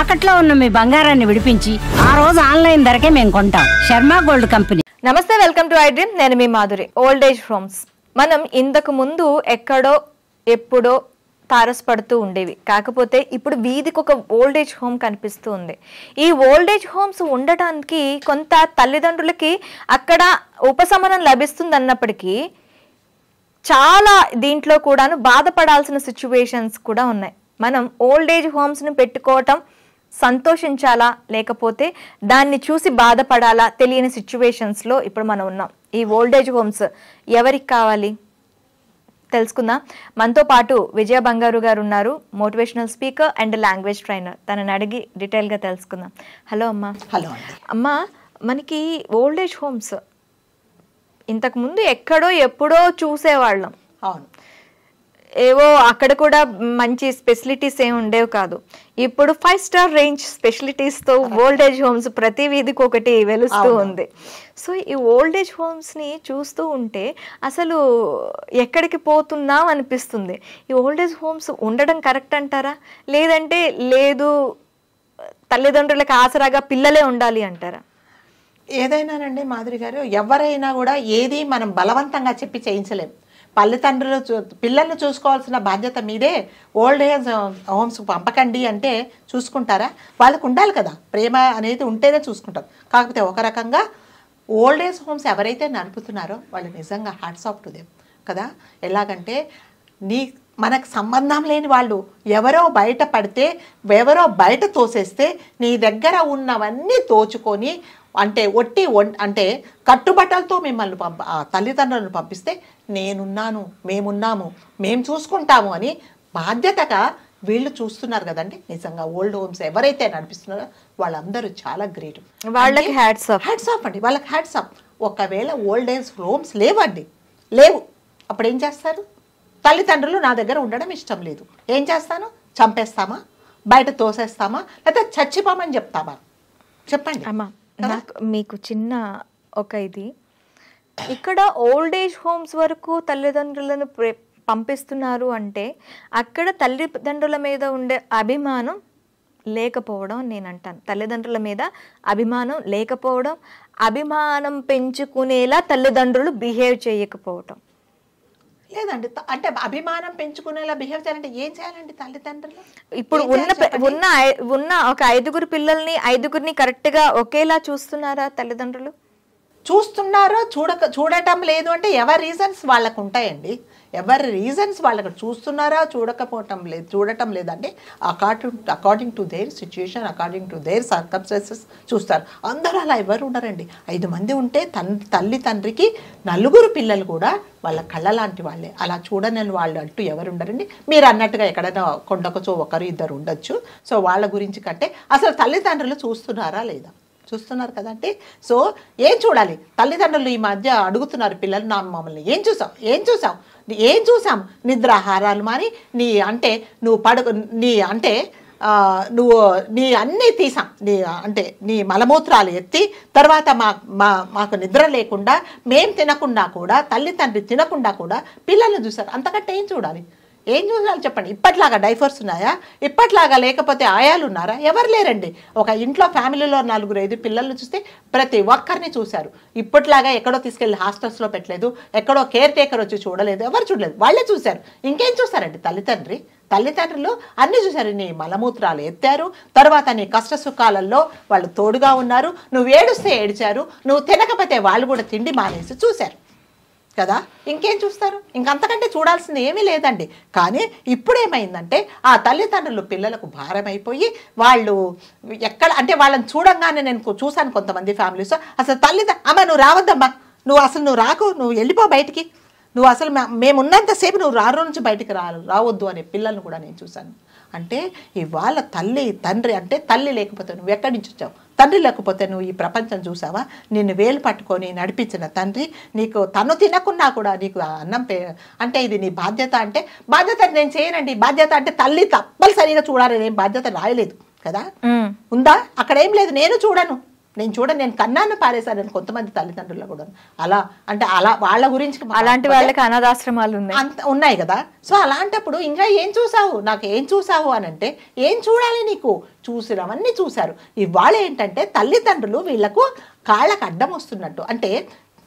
తాకట్లో ఉన్న మీ బంగారాన్ని విడిపించి ఆ రోజు ఆన్లైన్ ధరకే మేము కొంటాం. Sharma gold company. నమస్తే, వెల్కమ్ టు ఐ డ్రీమ్. నేను మీ మాధురి. ఓల్డ్ ఏజ్ హోమ్స్ మనం ఇంతకు ముందు ఎక్కడో ఎప్పుడో తారసపడుతూ ఉండేవి. కాకపోతే ఇప్పుడు వీధికి ఒక ఓల్డ్ ఏజ్ హోమ్ కనిపిస్తూ ఉంది. ఈ ఓల్డ్ ఏజ్ హోమ్స్ ఉండటానికి కొంత తల్లిదండ్రులకి అక్కడ ఉపశమనం లభిస్తుంది అన్నప్పటికీ చాలా దీంట్లో కూడాను బాధపడాల్సిన సిచ్యువేషన్స్ కూడా ఉన్నాయి. మనం ఓల్డ్ ఏజ్ హోమ్స్ని పెట్టుకోవటం సంతోషించాలా లేకపోతే దాన్ని చూసి బాధపడాలా తెలియని సిచ్యువేషన్స్లో ఇప్పుడు మనం ఉన్నాం. ఈ ఓల్డ్ ఏజ్ హోమ్స్ ఎవరికి కావాలి తెలుసుకుందాం. మనతో పాటు విజయ బంగారు గారు ఉన్నారు, motivational speaker and language trainer. తనని అడిగి డీటెయిల్గా తెలుసుకుందాం. హలో అమ్మా. హలో అమ్మా, మనకి ఓల్డ్ ఏజ్ హోమ్స్ ఇంతకుముందు ఎక్కడో ఎప్పుడో చూసేవాళ్ళం. అవును, ఏవో అక్కడ కూడా మంచి ఫెసిలిటీస్ ఏమి ఉండేవి కాదు. ఇప్పుడు 5 స్టార్ రేంజ్ ఫెసిలిటీస్తో ఓల్డ్ ఏజ్ హోమ్స్ ప్రతి వీధికి ఒకటి వెలుస్తూ ఉంది. సో ఈ ఓల్డ్ ఏజ్ హోమ్స్ని చూస్తూ ఉంటే అసలు ఎక్కడికి పోతున్నాం అనిపిస్తుంది. ఈ ఓల్డ్ ఏజ్ హోమ్స్ ఉండడం కరెక్ట్ అంటారా, లేదంటే లేదు తల్లిదండ్రులకు ఆసరాగా పిల్లలే ఉండాలి అంటారా? ఏదైనానండి మాధురి గారు, ఎవరైనా కూడా ఏది మనం బలవంతంగా చెప్పి చేయించలేం. పిల్లల్ని చూసుకోవాల్సిన బాధ్యత మీదే. ఓల్డ్ ఏజ్ హోమ్స్ పంపకండి అంటే చూసుకుంటారా? వాళ్ళకు ఉండాలి కదా, ప్రేమ అనేది ఉంటేనే చూసుకుంటారు. కాకపోతే ఒక రకంగా ఓల్డ్ ఏజ్ హోమ్స్ ఎవరైతే నడుపుతున్నారో వాళ్ళు నిజంగా హ్యాట్స్ ఆఫ్ టు దెమ్ కదా. ఎలాగంటే మనకు సంబంధం లేని వాళ్ళు ఎవరో బయట పడితే, ఎవరో బయట తోసేస్తే నీ దగ్గర ఉన్నవన్నీ తోచుకొని అంటే అంటే కట్టుబట్టలతో మిమ్మల్ని తల్లిదండ్రులను పంపిస్తే నేనున్నాను, మేమున్నాము, మేము చూసుకుంటాము అని బాధ్యతగా వీళ్ళు చూస్తున్నారు కదండి. నిజంగా ఓల్డ్ హోమ్స్ ఎవరైతే నడిపిస్తున్నారో వాళ్ళందరూ చాలా గ్రేట్. వాళ్ళకి హ్యాట్స్ ఆఫ్ అండి, వాళ్ళకి హ్యాట్స్ ఆఫ్. ఒకవేళ ఓల్డ్ ఏజ్ హోమ్స్ లేవు అప్పుడు ఏం చేస్తారు? తల్లిదండ్రులు నా దగ్గర ఉండడం ఇష్టం లేదు, ఏం చేస్తాను? చంపేస్తామా, బయట తోసేస్తామా, లేకపోతే చచ్చిపోమని చెప్తామా? చెప్పండి అమ్మా. నాకు మీకు చిన్న ఇది, ఇక్కడ ఓల్డ్ ఏజ్ హోమ్స్ వరకు తల్లిదండ్రులను పంపిస్తున్నారు అంటే అక్కడ తల్లిదండ్రుల మీద ఉండే అభిమానం లేకపోవడం నేను అంటాను. తల్లిదండ్రుల మీద అభిమానం లేకపోవడం, అభిమానం పెంచుకునేలా తల్లిదండ్రులు బిహేవ్ చేయకపోవటం. లేదండి, అంటే అభిమానం పెంచుకునేలా బిహేవ్ చేయాలంటే ఏం చేయాలండి తల్లిదండ్రులు? ఇప్పుడు ఉన్న ఒక 5 పిల్లల్ని 5 కరెక్ట్ గా ఒకేలా చూస్తున్నారా తల్లిదండ్రులు? చూస్తున్నారో చూడటం లేదు అంటే ఎవరి రీజన్స్ వాళ్ళకు ఉంటాయండి. ఎవరి రీజన్స్ వాళ్ళకు చూస్తున్నారా చూడటం లేదంటే according to their situation, according to their circumstances చూస్తారు. అందరూ అలా ఎవరు ఉండరండి. 5 మంది ఉంటే తల్లి తండ్రికి 4 పిల్లలు కూడా వాళ్ళ కళ్ళ లాంటి వాళ్ళే. అలా చూడని వాళ్ళు అంటూ ఎవరు ఉండరండి. మీరు అన్నట్టుగా ఎక్కడైనా కొండకొచ్చో 1-2 ఉండొచ్చు. సో వాళ్ళ గురించి కంటే అసలు తల్లిదండ్రులు చూస్తున్నారా లేదా? చూస్తున్నారు కదంటే. సో ఏం చూడాలి? తల్లిదండ్రులు ఈ మధ్య అడుగుతున్నారు పిల్లలు, మమ్మల్ని ఏం చూసాం నిద్రాహారాలు మాని నీ అన్నీ తీసాం, నీ మలమూత్రాలు ఎత్తి తర్వాత మాకు నిద్ర లేకుండా మేం తినకుండా కూడా తల్లి తినకుండా కూడా పిల్లల్ని చూసారు. అంతకంటే ఏం చూడాలి చెప్పండి? ఇప్పట్లాగా డైఫర్స్ ఉన్నాయా? ఇప్పట్లాగా లేకపోతే ఆయాలు ఉన్నారా? ఎవరు లేరండి. ఒక ఇంట్లో ఫ్యామిలీలో 4-5 పిల్లల్ని చూస్తే ప్రతి ఒక్కరిని చూశారు. ఇప్పట్లాగా ఎక్కడో తీసుకెళ్ళి హాస్టల్స్లో పెట్టలేదు, ఎక్కడో కేర్ టేకర్ వచ్చి చూడలేదు, ఎవరు చూడలేదు, వాళ్ళే చూశారు. ఇంకేం చూస్తారండి తల్లిదండ్రులు అన్నీ చూశారు. నీ మలమూత్రాలు ఎత్తారు, తర్వాత నీ కష్ట సుఖాలలో వాళ్ళు తోడుగా ఉన్నారు, నువ్వు ఏడుస్తే ఏడిచారు, నువ్వు తినకపోతే వాళ్ళు కూడా తిండి మానేసి చూశారు కదా. ఇంకేం చూస్తారు? ఇంకంతకంటే చూడాల్సింది ఏమీ లేదండి. కానీ ఇప్పుడు ఏమైందంటే ఆ తల్లిదండ్రులు పిల్లలకు భారం అయిపోయి వాళ్ళు వాళ్ళని చూడంగానే నేను చూశాను కొంతమంది ఫ్యామిలీస్, అసలు అమ్మ నువ్వు రావద్దమ్మా, నువ్వు రాకు, నువ్వు వెళ్ళిపో బయటికి, నువ్వు అసలు మేమున్నంతసేపు నువ్వు నుంచి బయటికి రావద్దు అనే పిల్లల్ని కూడా నేను చూశాను. అంటే ఇవాళ తండ్రి అంటే తల్లి లేకపోతే నువ్వు ఎక్కడి నుంచి వచ్చావు? తండ్రి లేకపోతే నువ్వు ఈ ప్రపంచం చూసావా? నిన్ను వేలు పట్టుకొని నడిపించిన తండ్రి నీకు తను తినకున్నా కూడా నీకు అన్నం అంటే ఇది నీ బాధ్యత అంటే బాధ్యత నేను చేయనండి. బాధ్యత అంటే తల్లి తప్పనిసరిగా చూడాలని ఏం బాధ్యత రాయలేదు కదా. ఉందా? అక్కడ ఏం లేదు, నేను చూడను, నేను నేను కన్నాను పారేశానని కొంతమంది తల్లిదండ్రులు కూడా అలా అంటే అలా వాళ్ళ గురించి అలాంటి వాళ్ళకి అనాథాశ్రమాలు ఉన్నాయి అంత ఉన్నాయి కదా. సో అలాంటప్పుడు ఇంకా ఏం చూసావు, నాకు ఏం చూసావు అని అంటే ఏం చూడాలి, నీకు చూసినవన్నీ చూశారు. ఇవాళ ఏంటంటే తల్లిదండ్రులు వీళ్ళకు కాళ్ళకు అడ్డం వస్తున్నట్టు. అంటే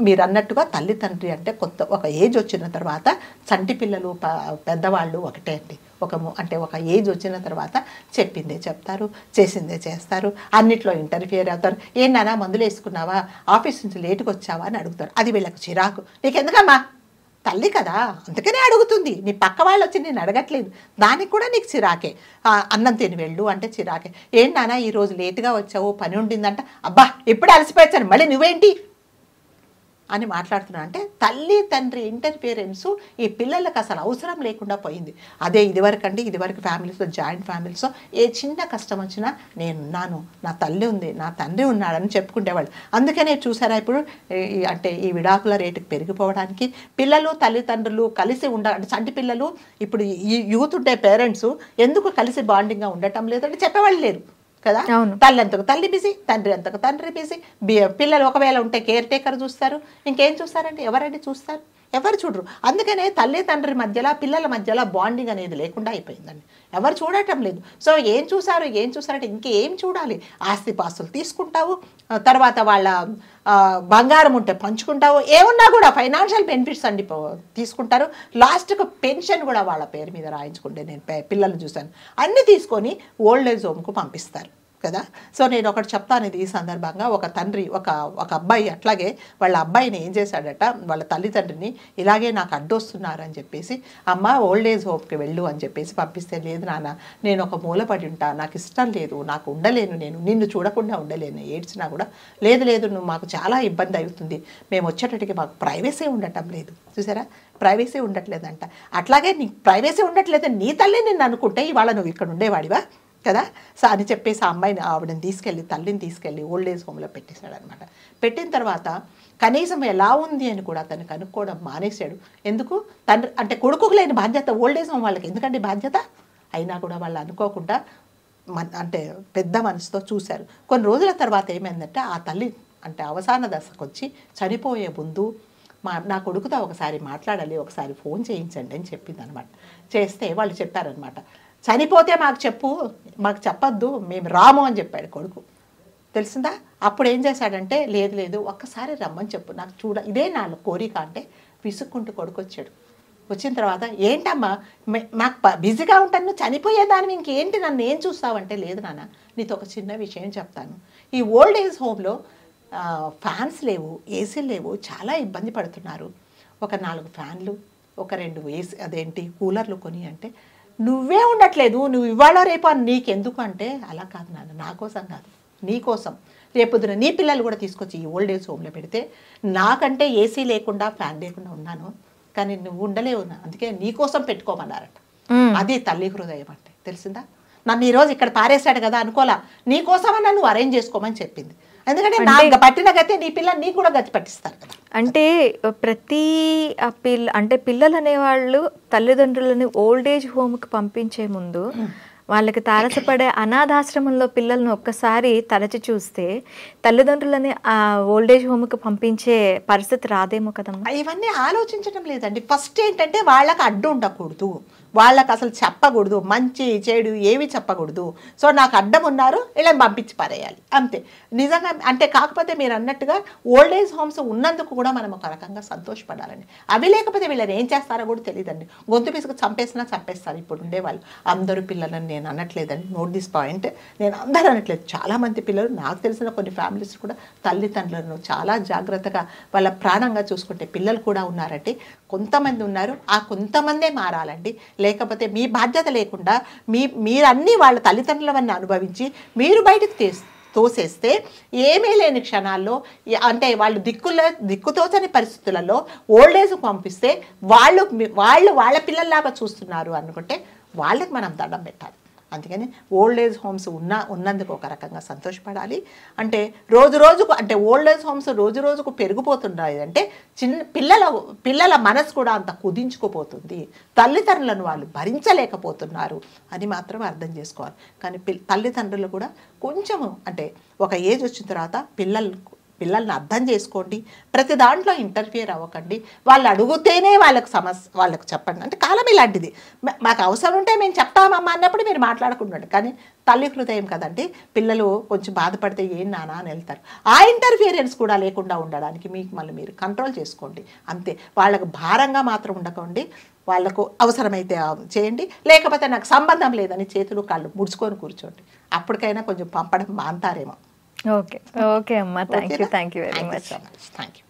మీరు అన్నట్టుగా తల్లిదండ్రి అంటే ఒక ఏజ్ వచ్చిన తర్వాత చంటి పిల్లలు పెద్దవాళ్ళు ఒకటే అండి. ఒక ఏజ్ వచ్చిన తర్వాత చెప్పిందే చెప్తారు, చేసిందే చేస్తారు, అన్నిట్లో ఇంటర్ఫియర్ అవుతారు. ఏంటన్నా మందులు వేసుకున్నావా, ఆఫీస్ నుంచి లేటుకు వచ్చావా అని అడుగుతారు. అది వీళ్ళకి చిరాకు. నీకెందుకమ్మా, తల్లి కదా అందుకనే అడుగుతుంది, నీ పక్క వాళ్ళు వచ్చి నేను అడగట్లేదు, దానికి కూడా నీకు చిరాకే. అన్నం తిని వెళ్ళు అంటే చిరాకే. ఏంటన్నా ఈరోజు లేటుగా వచ్చావు, పని ఉండిందంట, అబ్బా ఇప్పుడు అలసిపోయాను మళ్ళీ నువ్వేంటి అని మాట్లాడుతున్నా. అంటే తల్లి తండ్రి ఇంటర్ఫియరెన్స్ ఈ పిల్లలకు అసలు అవసరం లేకుండా పోయింది. అదే ఇదివరకు ఫ్యామిలీస్లో, జాయింట్ ఫ్యామిలీస్లో ఏ చిన్న కష్టం వచ్చినా నేనున్నాను, నా తల్లి ఉంది, నా తండ్రి ఉన్నాడని చెప్పుకునేవాళ్ళు. అందుకనే చూసారా ఇప్పుడు అంటే ఈ విడాకుల రేటుకు పెరిగిపోవడానికి పిల్లలు తల్లిదండ్రులు కలిసి అంటే చంటి పిల్లలు ఇప్పుడు ఈ యూత్ ఉండే పేరెంట్స్ ఎందుకు కలిసి బాండింగ్గా ఉండటం లేదంటే చెప్పేవాళ్ళు లేరు కదా. తల్లి అంతకు తల్లి బిజీ, తండ్రి అంతకు తండ్రి బిజీ. పిల్లలు ఒకవేళ ఉంటే కేర్ టేకర్ చూస్తారు, ఇంకేం చూస్తారంటే ఎవరండి చూస్తారు, ఎవరు చూడరు. అందుకనే తల్లి తండ్రి మధ్యలో పిల్లల మధ్యలో బాండింగ్ అనేది లేకుండా అయిపోయిందండి, ఎవరు చూడటం లేదు. సో ఏం చూసారంటే ఇంకేం చూడాలి, ఆస్తిపాస్తులు తీసుకుంటావు, తర్వాత వాళ్ళ బంగారం ఉంటే పంచుకుంటావు, ఏమున్నా కూడా ఫైనాన్షియల్ బెనిఫిట్స్ అండి తీసుకుంటారు. లాస్ట్కు పెన్షన్ కూడా వాళ్ళ పేరు మీద రాయించుకుంటే నేను పిల్లలు చూశాను, అన్నీ తీసుకొని ఓల్డ్ ఏజ్ హోమ్కు పంపిస్తారు కదా. సో నేను ఒకటి చెప్తాను ఇది ఈ సందర్భంగా. ఒక తండ్రి ఒక అబ్బాయి అట్లాగే వాళ్ళ అబ్బాయిని ఏం చేశాడట, వాళ్ళ తల్లిదండ్రిని ఇలాగే నాకు అడ్డొస్తున్నారు అని చెప్పేసి అమ్మ ఓల్డ్ ఏజ్ హోమ్కి వెళ్ళు అని చెప్పేసి పంపిస్తే, లేదు నాన్న నేను ఒక మూలపడి ఉంటా, నాకు ఇష్టం లేదు, నాకు ఉండలేను, నేను నిన్ను చూడకుండా ఉండలేను, ఏడ్చినా కూడా లేదు నువ్వు మాకు చాలా ఇబ్బంది అవుతుంది, మేము వచ్చేటట్టుకి మాకు ప్రైవసీ ఉండటం లేదు. చూసారా, ప్రైవసీ ఉండట్లేదంట. అట్లాగే నీ ప్రైవసీ ఉండట్లేదు, నీ తల్లి నిన్ను అనుకుంటే ఇవాళ నువ్వు ఇక్కడ ఉండేవాడివా కదా. సో అని చెప్పేసి ఆ అమ్మాయిని తల్లిని తీసుకెళ్ళి ఓల్డ్ ఏజ్ హోమ్లో పెట్టేశాడనమాట. పెట్టిన తర్వాత కనీసం ఎలా ఉంది అని కూడా అతను కనుక్కోవడం మానేశాడు. ఎందుకు, తండ్రి అంటే కొడుకుకు లేని బాధ్యత ఓల్డ్ ఏజ్ హోమ్ వాళ్ళకి ఎందుకంటే బాధ్యత అయినా కూడా వాళ్ళు అనుకోకుండా అంటే పెద్ద మనసుతో చూశారు. కొన్ని రోజుల తర్వాత ఏమైందంటే ఆ తల్లి అంటే అవసాన దశకు వచ్చి చనిపోయే ముందు నా కొడుకుతో ఒకసారి మాట్లాడాలి, ఒకసారి ఫోన్ చేయించండి అని చెప్పింది అనమాట. చేస్తే వాళ్ళు చెప్పారనమాట, చనిపోతే మాకు చెప్పొద్దు, మేము రాము అని చెప్పాడు కొడుకు. తెలిసిందా. అప్పుడు ఏం చేశాడంటే లేదు ఒక్కసారి రమ్మని చెప్పు, నాకు ఇదే నా కోరిక అంటే విసుక్కుంటూ కొడుకు వచ్చాడు. వచ్చిన తర్వాత ఏంటమ్మా నాకు బిజీగా ఉంటాను, నువ్వు చనిపోయేదాన్ని ఇంకేంటి నన్ను ఏం చూస్తావంటే, లేదు నాన్న నీతో ఒక చిన్న విషయం చెప్తాను, ఈ ఓల్డ్ ఏజ్ హోమ్లో ఫ్యాన్స్ లేవు, ఏసీలు లేవు, చాలా ఇబ్బంది పడుతున్నారు, ఒక 4 ఫ్యాన్లు, ఒక 2 ఏసీ కూలర్లు కొని అంటే, నువ్వే ఉండట్లేదు, నువ్వు ఇవాళ రేపు నీకెందుకు అంటే, అలా కాదు నాన్న, నా కోసం కాదు, నీ కోసం, రేపొద్దున నీ పిల్లలు కూడా తీసుకొచ్చి ఈ ఓల్డ్ ఏజ్ హోమ్లో పెడితే నాకంటే ఏసీ లేకుండా ఫ్యాన్ లేకుండా ఉన్నాను, కానీ నువ్వు ఉండలేవు, అందుకే నీ కోసం పెట్టుకోమన్నారట. అది తల్లి హృదయం అంటే. తెలిసిందా. నన్ను ఈరోజు ఇక్కడ పారేశాడు కదా అనుకోలా, నీ కోసమన్నా నువ్వు అరేంజ్ చేసుకోమని చెప్పింది. ఎందుకంటే నాకు పట్టిన గతే నీ పిల్లలు నీకు కూడా గతి పట్టిస్తారు కదా. అంటే ప్రతి పిల్లలు అనేవాళ్ళు తల్లిదండ్రులని ఓల్డ్ ఏజ్ హోమ్కి పంపించే ముందు వాళ్ళకి తారసపడే అనాథాశ్రమంలో పిల్లల్ని ఒక్కసారి తరచి చూస్తే తల్లిదండ్రులని ఆ ఓల్డ్ ఏజ్ హోమ్కి పంపించే పరిస్థితి రాదేమో కదమ్మా. ఇవన్నీ ఆలోచించడం లేదండి. ఫస్ట్ ఏంటంటే వాళ్ళకి అడ్డు ఉండకూడదు, వాళ్ళకి అసలు చెప్పకూడదు, మంచి చెడు ఏవి చెప్పకూడదు. సో నాకు అడ్డం ఉన్నారు ఇలా పంపించి పారేయాలి అంతే. నిజంగా అంటే కాకపోతే మీరు అన్నట్టుగా ఓల్డ్ ఏజ్ హోమ్స్ ఉన్నందుకు కూడా మనం ఒక రకంగా సంతోషపడాలండి. అవి లేకపోతే వీళ్ళని ఏం చేస్తారో కూడా తెలియదండి. గొంతు పిసుకు చంపేస్తారు ఇప్పుడు ఉండేవాళ్ళు. అందరూ పిల్లలని నేను అనట్లేదండి, నోట్ దిస్ పాయింట్, నేను అందరూ అనట్లేదు. చాలామంది పిల్లలు నాకు తెలిసిన కొన్ని ఫ్యామిలీస్ కూడా తల్లిదండ్రులను చాలా జాగ్రత్తగా వాళ్ళ ప్రాణంగా చూసుకుంటే పిల్లలు కూడా ఉన్నారంటే కొంతమంది ఉన్నారు. ఆ కొంతమందే మారాలండి. లేకపోతే మీ బాధ్యత లేకుండా మీరన్నీ వాళ్ళ తల్లిదండ్రులవన్నీ అనుభవించి మీరు బయటకు తోసేస్తే ఏమీ లేని క్షణాల్లో అంటే వాళ్ళు దిక్కుతోచని పరిస్థితులలో ఓల్డేజ్కి పంపిస్తే వాళ్ళు వాళ్ళ పిల్లల్లాగా చూస్తున్నారు అనుకుంటే వాళ్ళకి మనం దండం పెట్టాలి. అందుకని ఓల్డ్ ఏజ్ హోమ్స్ ఉన్నందుకు ఒక రకంగా సంతోషపడాలి. అంటే రోజు రోజుకు అంటే ఓల్డ్ ఏజ్ హోమ్స్ రోజు రోజుకు పెరిగిపోతున్నాయి అంటే పిల్లల మనసు కూడా అంత కుదించుకుపోతుంది, తల్లిదండ్రులను వాళ్ళు భరించలేకపోతున్నారు అని మాత్రం అర్థం చేసుకోవాలి. కానీ తల్లిదండ్రులు కూడా కొంచెము అంటే ఒక ఏజ్ వచ్చిన తర్వాత పిల్లల్ని అర్థం చేసుకోండి, ప్రతి దాంట్లో ఇంటర్ఫియర్ అవ్వకండి, వాళ్ళు అడుగుతేనే వాళ్ళకు చెప్పండి. అంటే కాలం ఇలాంటిది, మాకు అవసరం ఉంటే మేము చెప్తామమ్మా అన్నప్పుడు మీరు మాట్లాడుకుంటుండండి. కానీ తల్లి హృదయం కదండి, పిల్లలు కొంచెం బాధపడితే ఏం నానా అని వెళ్తారు. ఆ ఇంటర్ఫియరెన్స్ కూడా లేకుండా ఉండడానికి మళ్ళీ మీరు కంట్రోల్ చేసుకోండి అంతే. వాళ్ళకు భారంగా మాత్రం ఉండకండి, వాళ్ళకు అవసరమైతే చేయండి, లేకపోతే నాకు సంబంధం లేదని చేతులు కాళ్ళు ముడుచుకొని కూర్చోండి. అప్పటికైనా కొంచెం పంపడం మాంతారేమో. ఓకే ఓకే అమ్మా, thank you very much. Thank you.